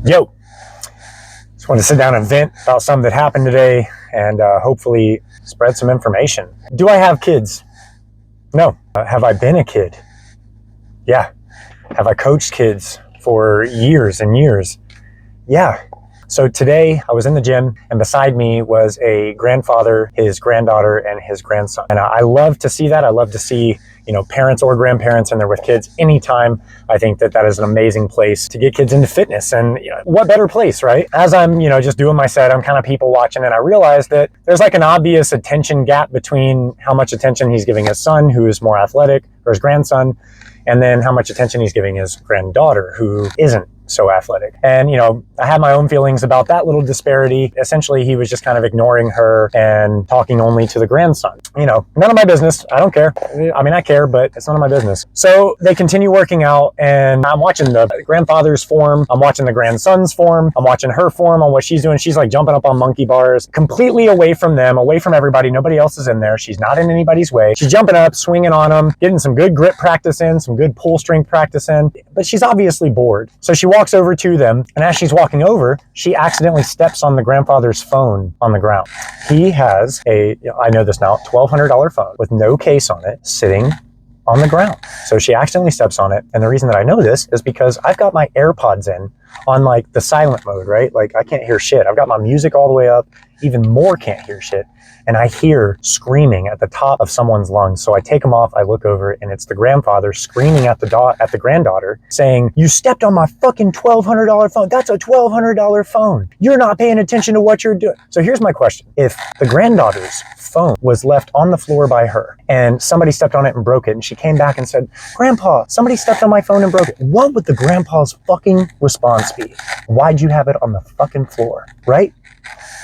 Yo, just wanted to sit down and vent about something that happened today and hopefully spread some information. Do I have kids? No. Have I been a kid? Yeah. Have I coached kids for years and years? Yeah. So today I was in the gym and beside me was a grandfather, his granddaughter, and his grandson. And I love to see that. I love to see, parents or grandparents and they're with kids anytime. I think that is an amazing place to get kids into fitness. And what better place, right? As I'm, just doing my set, I'm kind of people watching and I realized that there's like an obvious attention gap between how much attention he's giving his son, who is more athletic, or his grandson, and then how much attention he's giving his granddaughter, who isn't so athletic. And, I had my own feelings about that little disparity. Essentially, he was just kind of ignoring her and talking only to the grandson. None of my business. I don't care. I mean, I care, but it's none of my business. So they continue working out and I'm watching the grandfather's form. I'm watching the grandson's form. I'm watching her form on what she's doing. She's like jumping up on monkey bars, completely away from them, away from everybody. Nobody else is in there. She's not in anybody's way. She's jumping up, swinging on them, getting some good grip practice in, some good pull strength practice in, but she's obviously bored. So she walks over to them, and as she's walking over, she accidentally steps on the grandfather's phone on the ground. He has I know this now, $1,200 phone with no case on it, sitting on the ground. So she accidentally steps on it. And the reason that I know this is because I've got my AirPods in on like the silent mode, right? Like I can't hear shit. I've got my music all the way up, even more can't hear shit. And I hear screaming at the top of someone's lungs. So I take them off, I look over, and it's the grandfather screaming at the granddaughter, saying, "You stepped on my fucking $1,200 phone. That's a $1,200 phone. You're not paying attention to what you're doing." So here's my question. If the granddaughter's phone was left on the floor by her, and somebody stepped on it and broke it, and she came back and said, "Grandpa, somebody stepped on my phone and broke it," what would the grandpa's fucking response be? Why'd you have it on the fucking floor, right?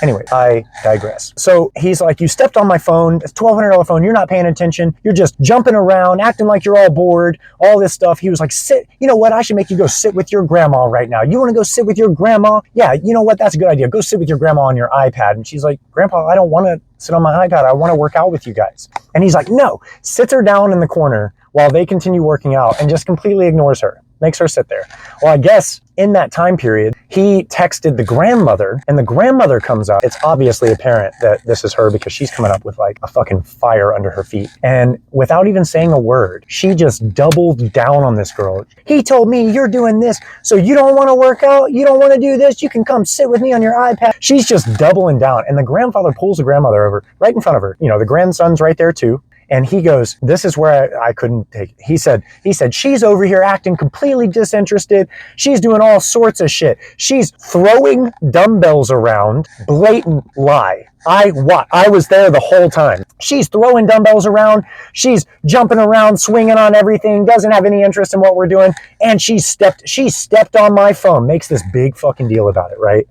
Anyway, I digress. So he's like, "You stepped on my phone. It's a $1,200 phone. You're not paying attention. You're just jumping around, acting like you're all bored, all this stuff." He was like, "Sit. You know what? I should make you go sit with your grandma right now. You want to go sit with your grandma? Yeah, you know what? That's a good idea. Go sit with your grandma on your iPad." And she's like, "Grandpa, I don't want to sit on my iPad. I want to work out with you guys." And he's like, "No," sits her down in the corner while they continue working out and just completely ignores her, makes her sit there. Well, I guess in that time period, he texted the grandmother and the grandmother comes up. It's obviously apparent that this is her because she's coming up with like a fucking fire under her feet. And without even saying a word, she just doubled down on this girl. "He told me you're doing this, so you don't want to work out? You don't want to do this? You can come sit with me on your iPad." She's just doubling down. And the grandfather pulls the grandmother over right in front of her. The grandson's right there too. And he goes, "This is where I couldn't take it." He said, "She's over here acting completely disinterested. She's doing all sorts of shit. She's throwing dumbbells around." Blatant lie. I was there the whole time. She's throwing dumbbells around. She's jumping around, swinging on everything, doesn't have any interest in what we're doing. And she stepped on my phone, makes this big fucking deal about it, right?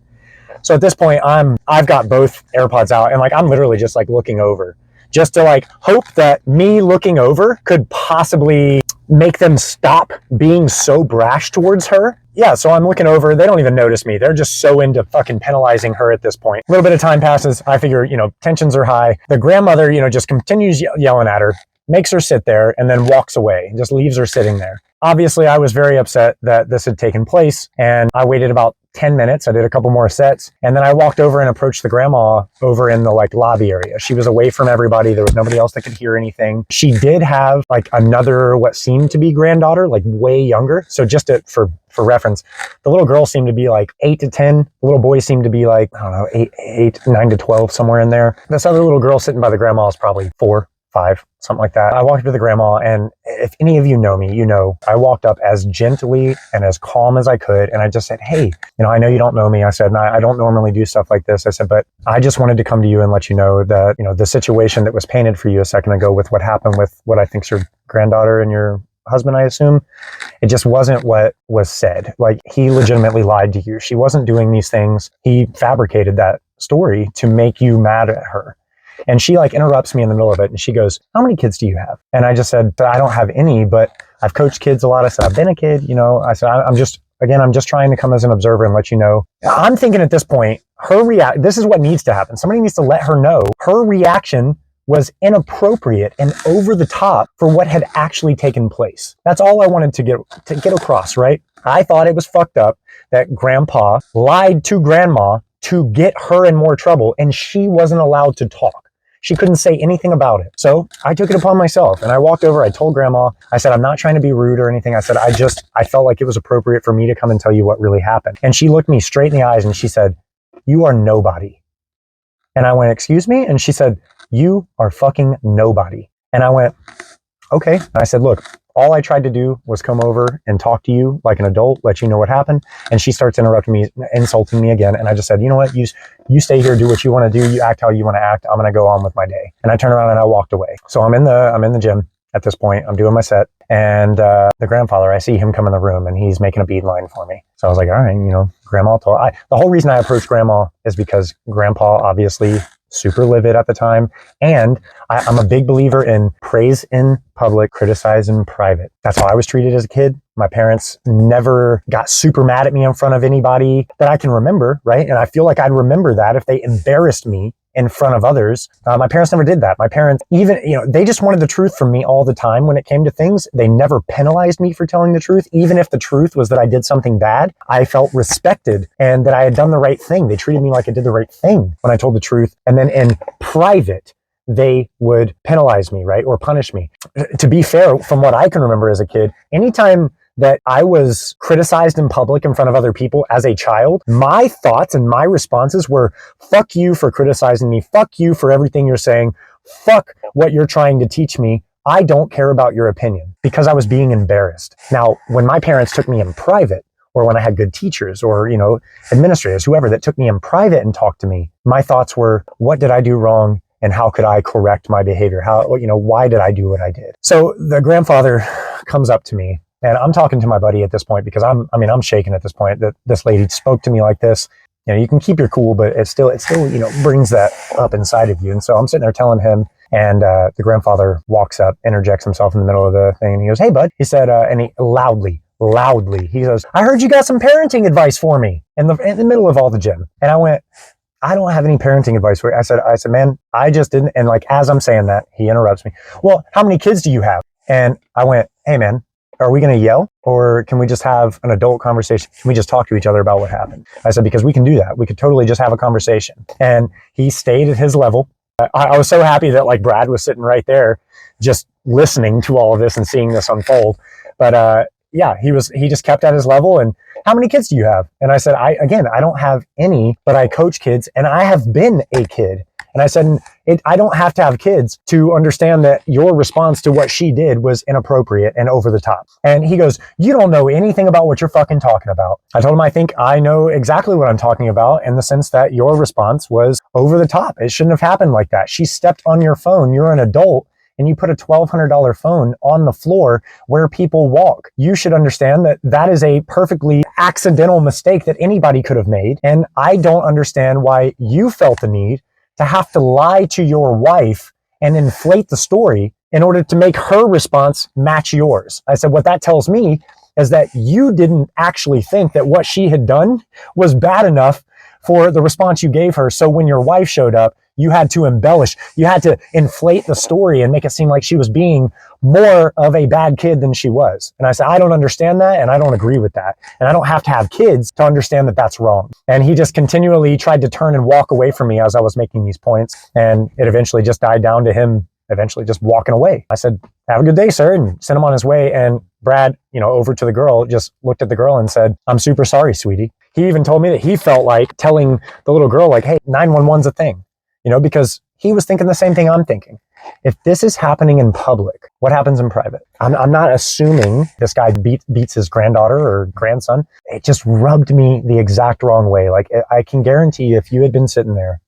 So at this point, I've got both AirPods out and like, I'm literally just like looking over, just to like hope that me looking over could possibly make them stop being so brash towards her. Yeah, so I'm looking over. They don't even notice me. They're just so into fucking penalizing her at this point. A little bit of time passes. I figure, tensions are high. The grandmother, just continues yelling at her, makes her sit there, and then walks away and just leaves her sitting there. Obviously, I was very upset that this had taken place, and I waited about 10 minutes. I did a couple more sets, and then I walked over and approached the grandma over in the like lobby area. She was away from everybody. There was nobody else that could hear anything. She did have like another, what seemed to be granddaughter, like way younger. So just for reference, the little girl seemed to be like 8 to 10. The little boy seemed to be like, I don't know, 9 to 12, somewhere in there. This other little girl sitting by the grandma is probably 4, 5, something like that. I walked up to the grandma, and if any of you know me, I walked up as gently and as calm as I could. And I just said, "Hey, I know you don't know me." I said, "I don't normally do stuff like this." I said, "But I just wanted to come to you and let you know that, the situation that was painted for you a second ago with what happened with what I think's your granddaughter and your husband, I assume, it just wasn't what was said. Like, he legitimately lied to you. She wasn't doing these things. He fabricated that story to make you mad at her." And she like interrupts me in the middle of it and she goes, "How many kids do you have?" And I just said, "I don't have any, but I've coached kids a lot." I said, "I've been a kid." I said, I'm just trying to come as an observer and let you know." I'm thinking at this point, this is what needs to happen. Somebody needs to let her know her reaction was inappropriate and over the top for what had actually taken place. That's all I wanted to get across, right? I thought it was fucked up that grandpa lied to grandma to get her in more trouble, and she wasn't allowed to talk. She couldn't say anything about it. So I took it upon myself and I walked over, I told grandma, I said, I'm not trying to be rude or anything. I said, I felt like it was appropriate for me to come and tell you what really happened. And she looked me straight in the eyes and she said, you are nobody. And I went, excuse me? And she said, you are fucking nobody. And I went, okay. And I said, look, all I tried to do was come over and talk to you like an adult, let you know what happened. And she starts interrupting me, insulting me again. And I just said, you know what? You stay here, do what you want to do. You act how you want to act. I'm going to go on with my day. And I turned around and I walked away. So I'm in the gym at this point. I'm doing my set. And the grandfather, I see him come in the room and he's making a beeline for me. So I was like, all right, grandma told. The whole reason I approached grandma is because grandpa obviously super livid at the time. And I'm a big believer in praise in public, criticize in private. That's how I was treated as a kid. My parents never got super mad at me in front of anybody that I can remember, right? And I feel like I'd remember that if they embarrassed me in front of others. My parents never did that. My parents even, they just wanted the truth from me all the time when it came to things. They never penalized me for telling the truth. Even if the truth was that I did something bad, I felt respected and that I had done the right thing. They treated me like I did the right thing when I told the truth. And then in private, they would penalize me, right? Or punish me. To be fair, from what I can remember as a kid, anytime that I was criticized in public in front of other people as a child, my thoughts and my responses were, fuck you for criticizing me. Fuck you for everything you're saying. Fuck what you're trying to teach me. I don't care about your opinion, because I was being embarrassed. Now, when my parents took me in private, or when I had good teachers or, administrators, whoever that took me in private and talked to me, my thoughts were, what did I do wrong? And how could I correct my behavior? Why did I do what I did? So the grandfather comes up to me. And I'm talking to my buddy at this point because I'm shaking at this point that this lady spoke to me like this. You can keep your cool, but it still, brings that up inside of you. And so I'm sitting there telling him, and the grandfather walks up, interjects himself in the middle of the thing. And he goes, hey, bud. He said, and he loudly, he goes, I heard you got some parenting advice for me in the middle of all the gym. And I went, I don't have any parenting advice for you. I said, man, I just didn't. And as I'm saying that, he interrupts me. Well, how many kids do you have? And I went, hey, man, are we going to yell, or can we just have an adult conversation? Can we just talk to each other about what happened? I said, because we can do that. We could totally just have a conversation. And he stayed at his level. I was so happy that Brad was sitting right there just listening to all of this and seeing this unfold. But he just kept at his level. And how many kids do you have? And I said, I don't have any, but I coach kids and I have been a kid. And I said, I don't have to have kids to understand that your response to what she did was inappropriate and over the top. And he goes, you don't know anything about what you're fucking talking about. I told him, I think I know exactly what I'm talking about, in the sense that your response was over the top. It shouldn't have happened like that. She stepped on your phone. You're an adult. And you put a $1,200 phone on the floor where people walk. You should understand that that is a perfectly accidental mistake that anybody could have made. And I don't understand why you felt the need to have to lie to your wife and inflate the story in order to make her response match yours. I said, what that tells me is that you didn't actually think that what she had done was bad enough for the response you gave her. So when your wife showed up, you had to embellish. You had to inflate the story and make it seem like she was being more of a bad kid than she was. And I said, I don't understand that, and I don't agree with that. And I don't have to have kids to understand that that's wrong. And he just continually tried to turn and walk away from me as I was making these points. And it eventually just died down to him eventually just walking away. I said, have a good day, sir, and sent him on his way. And Brad, over to the girl, just looked at the girl and said, I'm super sorry, sweetie. He even told me that he felt like telling the little girl, hey, 911's a thing. Because he was thinking the same thing I'm thinking. If this is happening in public, what happens in private? I'm not assuming this guy beats his granddaughter or grandson. It just rubbed me the exact wrong way. I can guarantee you, if you had been sitting there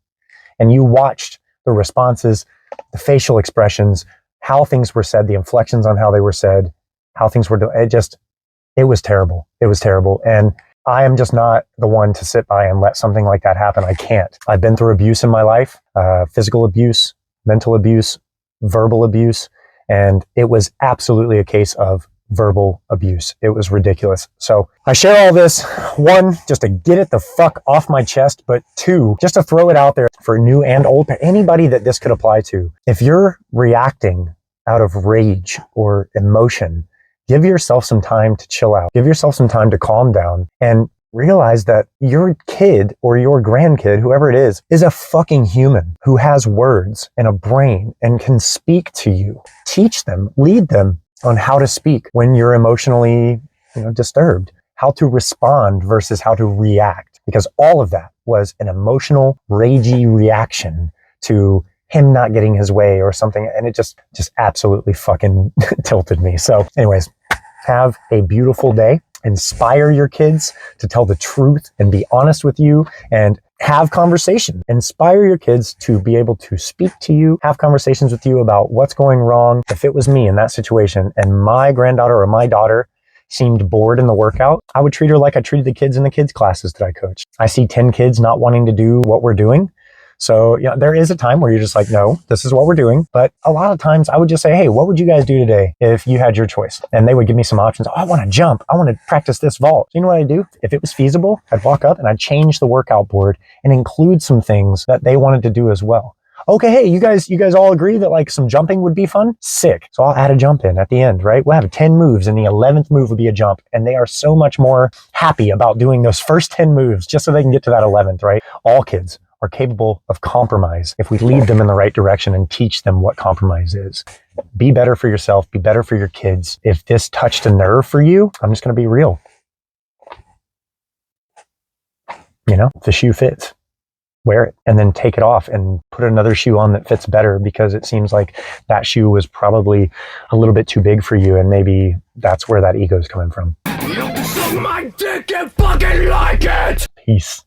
and you watched the responses, the facial expressions, how things were said, the inflections on how they were said, how things were done, it was terrible. It was terrible. And I am just not the one to sit by and let something like that happen. I can't. I've been through abuse in my life, physical abuse, mental abuse, verbal abuse, and it was absolutely a case of verbal abuse. It was ridiculous. So I share all this, one, just to get it the fuck off my chest, but two, just to throw it out there for new and old, anybody that this could apply to. If you're reacting out of rage or emotion, give yourself some time to chill out. Give yourself some time to calm down and realize that your kid or your grandkid, whoever it is a fucking human who has words and a brain and can speak to you. Teach them, lead them on how to speak when you're emotionally, disturbed, how to respond versus how to react, because all of that was an emotional, ragey reaction to him not getting his way or something. And it just absolutely fucking tilted me. So anyways, have a beautiful day. Inspire your kids to tell the truth and be honest with you and have conversation. Inspire your kids to be able to speak to you, have conversations with you about what's going wrong. If it was me in that situation and my granddaughter or my daughter seemed bored in the workout, I would treat her like I treated the kids in the kids classes that I coached. I see 10 kids not wanting to do what we're doing. So, there is a time where you're just like, no, this is what we're doing. But a lot of times I would just say, hey, what would you guys do today if you had your choice? And they would give me some options. Oh, I want to jump. I want to practice this vault. So you know what I'd do? If it was feasible, I'd walk up and I'd change the workout board and include some things that they wanted to do as well. Okay, hey, you guys all agree that like some jumping would be fun? Sick. So I'll add a jump in at the end, right? We'll have 10 moves and the 11th move will be a jump. And they are so much more happy about doing those first 10 moves just so they can get to that 11th, right? All kids are capable of compromise if we lead them in the right direction and teach them what compromise is. Be better for yourself. Be better for your kids. If this touched a nerve for you, I'm just going to be real. If the shoe fits, wear it and then take it off and put another shoe on that fits better, because it seems like that shoe was probably a little bit too big for you, and maybe that's where that ego is coming from. You suck my dick and fucking like it! Peace.